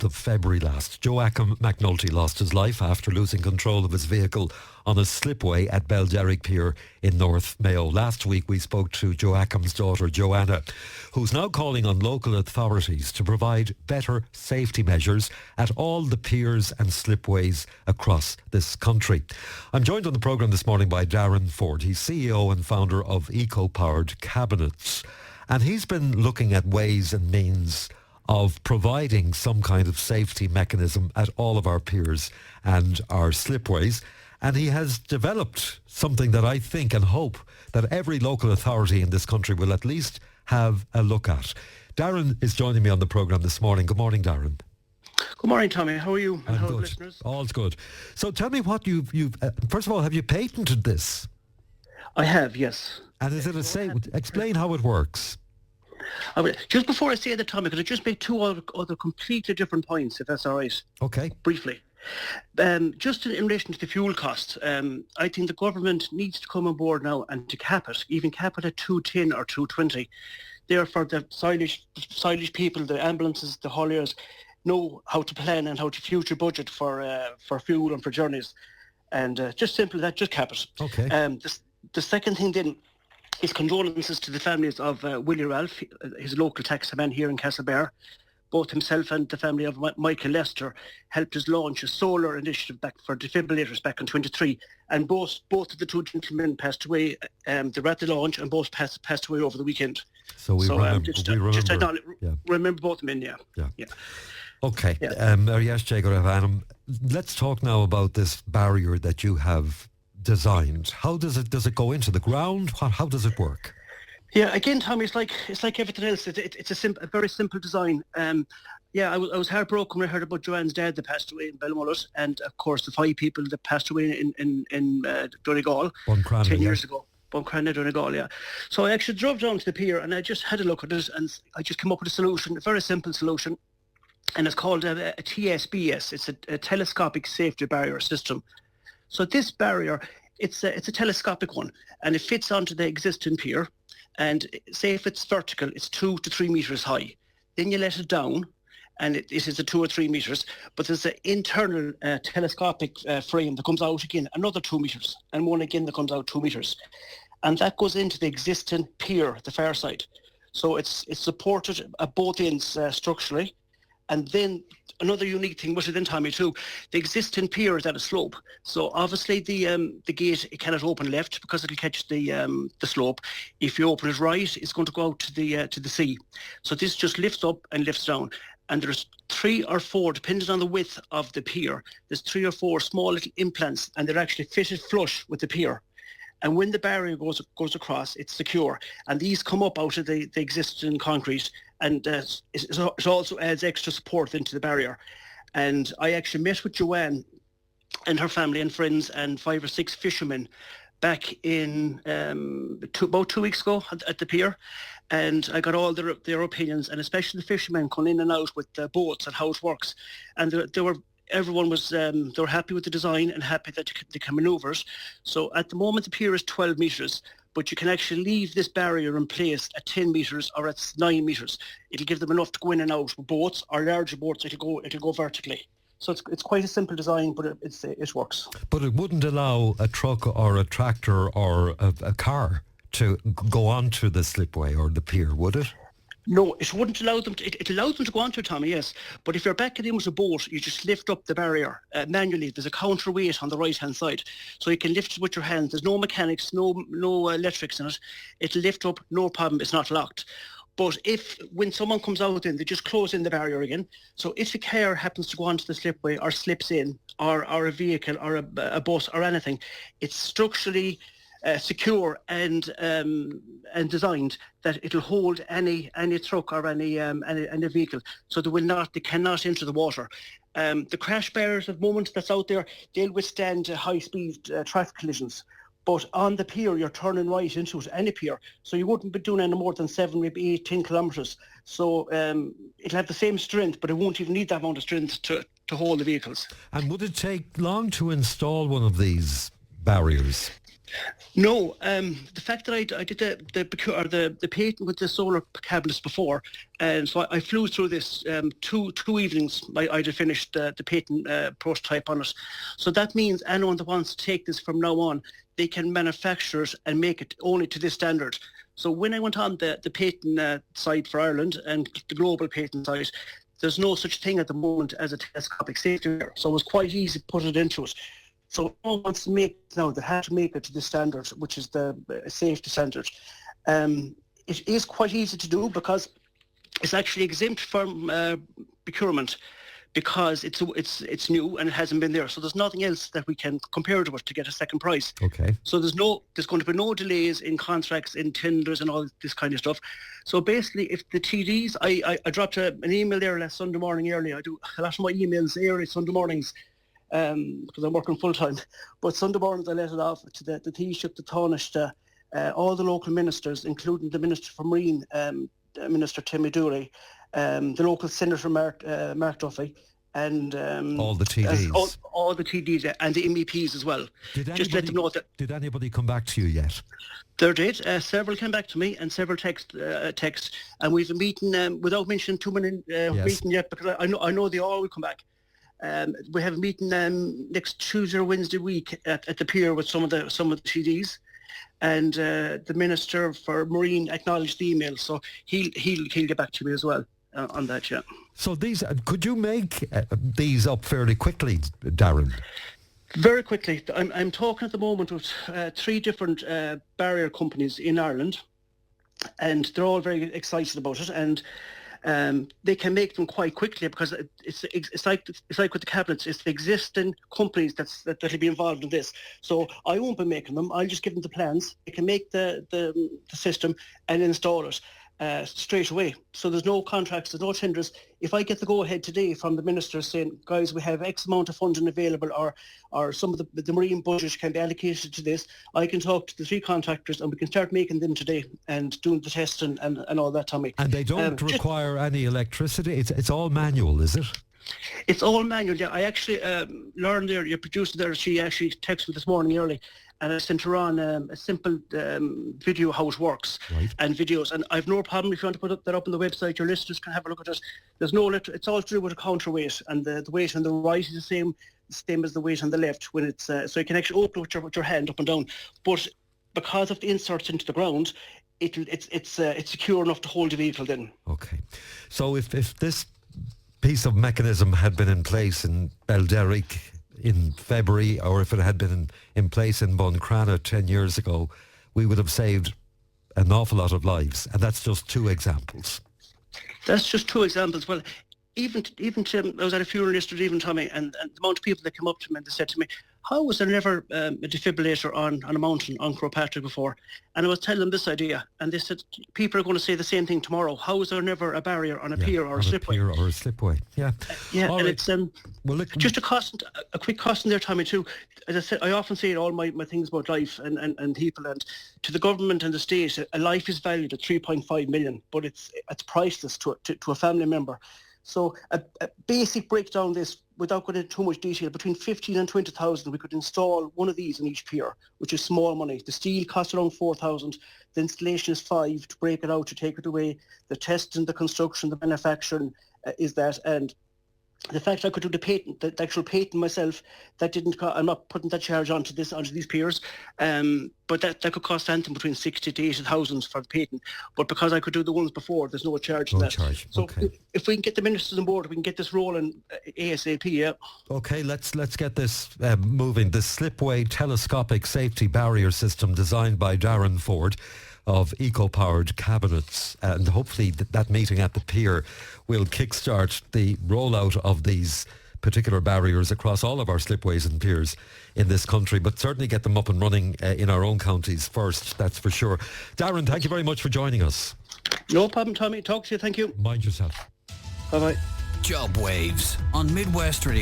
8th of February last, Joachim McNulty lost his life after losing control of his vehicle on a slipway at Belderrick Pier in North Mayo. Last week we spoke to Joachim's daughter Joanna, who's now calling on local authorities to provide better safety measures at all the piers and slipways across this country. I'm joined on the programme this morning by Darren Ford. He's CEO and founder of Eco-Powered Cabinets, and he's been looking at ways and means of providing some kind of safety mechanism at all of our piers and our slipways. And he has developed something that I think and hope that every local authority in this country will at least have a look at. Darren is joining me on the programme this morning. Good morning, Darren. Good morning, Tommy. How are you? I'm how good. Are the listeners? All's good. So tell me what you've first of all, have you patented this? I have, yes. And is it a safe? Explain how it works. Just before I say that, Tommy, could I just make two other completely different points, if that's all right? Okay. Briefly. Just in relation to the fuel cost, I think the government needs to come on board now and to cap it, even cap it at 210 or 220. There for the silage people, the ambulances, the hauliers, know how to plan and how to future budget for fuel and for journeys. And just simply that, just cap it. Okay. The second thing then is condolences to the families of Willie Ralph, his local taximan here in Castlebar. Both himself and the family of Michael Lester helped us launch a solar initiative back for defibrillators back in 23. And both of the two gentlemen passed away. They were at the launch and both passed away over the weekend. So we remember. Remember both men, yeah. Okay. Yeah. Let's talk now about this barrier that you have designed. How does it go into the ground? How does it work? Yeah, again, Tommy, it's like everything else. It's a very simple design. I was heartbroken when I heard about Joanne's dad that passed away in Belmullet, and of course the 5 people that passed away in Donegal 10 years ago. Buncrana, Donegal, yeah. So I actually drove down to the pier and I just had a look at it, and I just came up with a solution, a very simple solution, and it's called a TSBS. It's a telescopic safety barrier system. So this barrier, it's a telescopic one, and it fits onto the existing pier. And say if it's vertical, it's 2 to 3 meters high. Then you let it down, and it is a 2 or 3 meters. But there's an internal telescopic frame that comes out again, another 2 meters, and one again that comes out 2 meters. And that goes into the existing pier, the far side. So it's supported at both ends structurally. And then another unique thing, which is in Tommy too, the existing pier is at a slope. So obviously the gate, it cannot open left because it'll catch the slope. If you open it right, it's going to go out to the sea. So this just lifts up and lifts down. And there's 3 or 4, depending on the width of the pier, there's 3 or 4 small little implants, and they're actually fitted flush with the pier. And when the barrier goes across, it's secure. And these come up out of the existing concrete, and it also adds extra support into the barrier. And I actually met with Joanne and her family and friends and 5 or 6 fishermen back in about 2 weeks ago at the pier. And I got all their opinions, and especially the fishermen coming in and out with the boats and how it works. And everyone was they were happy with the design and happy that they can manoeuvres. So at the moment the pier is 12 metres, but you can actually leave this barrier in place at 10 metres or at 9 metres. It'll give them enough to go in and out with boats, or larger boats. It'll go vertically. So it's quite a simple design, but it works. But it wouldn't allow a truck or a tractor or a car to go onto the slipway or the pier, would it? No, it wouldn't allow them to. It allows them to go onto it, Tommy, yes. But if you're backing in with a boat, you just lift up the barrier manually. There's a counterweight on the right-hand side. So you can lift it with your hands. There's no mechanics, no electrics in it. It'll lift up, no problem. It's not locked. But when someone comes out in, they just close in the barrier again. So if a car happens to go onto the slipway or slips in, or a vehicle or a bus or anything, it's structurally secure and designed that it'll hold any truck or any vehicle, so they cannot enter the water. The crash barriers at the moment that's out there, they'll withstand high speed traffic collisions. But on the pier, you're turning right into it, any pier, so you wouldn't be doing any more than 7, maybe 8, 10 kilometres. So it'll have the same strength, but it won't even need that amount of strength to hold the vehicles. And would it take long to install one of these barriers? No, the fact that I did the patent with the solar cabinets before, and so I flew through this two evenings. I just finished the patent prototype on it. So that means anyone that wants to take this from now on, they can manufacture it and make it only to this standard. So when I went on the patent side for Ireland and the global patent side, there's no such thing at the moment as a telescopic safety mirror. So it was quite easy to put it into it. So if one wants to make it now, they have to make it to the standard, which is the safety standard. It is quite easy to do because it's actually exempt from procurement because it's new and it hasn't been there. So there's nothing else that we can compare to it to get a second prize. Okay. So there's going to be no delays in contracts, in tenders and all this kind of stuff. So basically, if the TDs, I dropped an email there last Sunday morning early. I do a lot of my emails early Sunday mornings. Because I'm working full time, but Sunday mornings I let it off to the Taoiseach, the Taoiseach, all the local ministers, including the Minister for Marine, Minister Timmy Dooley, the local Senator Mark Duffy, and all the TDs, all the TDs, and the MEPs as well. Just let them know that. Did anybody come back to you yet? There did. Several came back to me, and several texts, and we've a meeting without mentioning too many meeting yet, because I know they all will come back. We have a meeting next Tuesday or Wednesday week at the pier with some of the TDs, and the Minister for Marine acknowledged the email, so he'll get back to me as well on that. Yeah. So these could you make these up fairly quickly, Darren? Very quickly. I'm talking at the moment with 3 different barrier companies in Ireland, and they're all very excited about it, and they can make them quite quickly because it's like with the cabinets. It's the existing companies that'll be involved in this. So I won't be making them. I'll just give them the plans. They can make the system and install it straight away. So there's no contracts, there's no tenders. If I get the go-ahead today from the minister saying, guys, we have X amount of funding available, or some of the marine budget can be allocated to this, I can talk to the 3 contractors and we can start making them today and doing the testing and all that, Tommy. And they don't require any electricity? It's all manual, is it? It's all manual, yeah. I actually, Lauren there, your producer there, she actually texted me this morning early, and I sent her on a simple video how it works, and videos. And I've no problem if you want to put that up on the website. Your listeners can have a look at it. There's no it's all to do with a counterweight, and the weight on the right is the same as the weight on the left when it's so you can actually open it with your hand up and down. But because of the inserts into the ground, it's secure enough to hold the vehicle then. Okay, so if this piece of mechanism had been in place in Belderrick in February, or if it had been in place in Buncrana 10 years ago, we would have saved an awful lot of lives. And that's just 2 examples. That's just 2 examples. Well, even to, I was at a funeral yesterday evening, Tommy, and the amount of people that came up to me and they said to me, how was there never a defibrillator on a mountain on Croagh Patrick before? And I was telling them this idea, and they said, people are going to say the same thing tomorrow. How was there never a barrier on a pier or a slipway? Pier or a slipway, yeah. Yeah, all and right. it's just a quick caution there, Tommy, too. As I said, I often say in all my things about life and people, and to the government and the state, a life is valued at 3.5 million, but it's priceless to a family member. So a basic breakdown of this, without going into too much detail, between 15 and 20,000 we could install one of these in each pier, which is small money. The steel costs around 4,000. The installation is 5 to break it out, to take it away. The testing, the construction, the manufacturing is that. And the fact I could do the actual patent myself, that didn't. I'm not putting that charge onto these piers, but that could cost anything between 60 to 80,000 for the patent. But because I could do the ones before, there's no charge. No that. charge. So okay. If we can get the ministers on board, we can get this rolling ASAP. Yeah. Okay, let's get this moving. The Slipway telescopic safety barrier system designed by Darren Ford of eco-powered cabinets, and hopefully that meeting at the pier will kickstart the rollout of these particular barriers across all of our slipways and piers in this country, but certainly get them up and running in our own counties first, that's for sure. Darren, thank you very much for joining us. No problem, Tommy. Talk to you. Thank you. Mind yourself. Bye-bye. Job Waves on Midwest Radio.